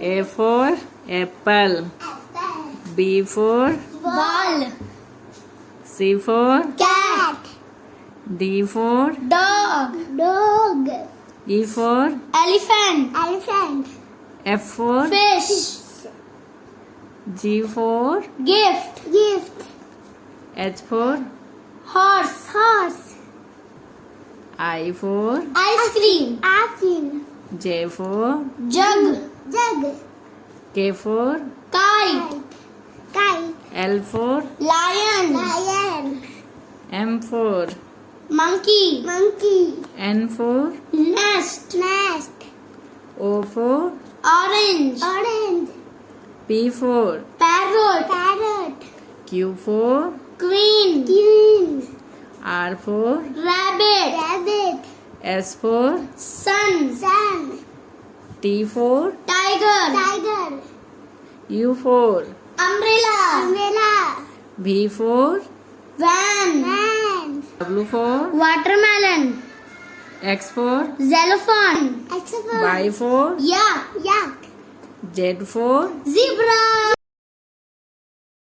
A for apple. B for Ball. C for Cat. D for Dog. Dog. E for Elephant. Elephant. F for Fish. G for Gift. Gift. H for Horse. Horse. I for Ice cream. Ice cream. J for Jug. Jug. K for Kite. Kite. L for Lion. Lion. M for Monkey. Monkey. N for Nest. Nest. O for Orange. Orange. P for Parrot. Parrot. Q for Queen. Queen. R for Rabbit. Rabbit. S for Sun. Sun. T for Tiger. Tiger. U for Umbrella. Umbrella. V for Van. Van. W for Watermelon. X for Xylophone. Y for Yak. Yak. Z for Zebra.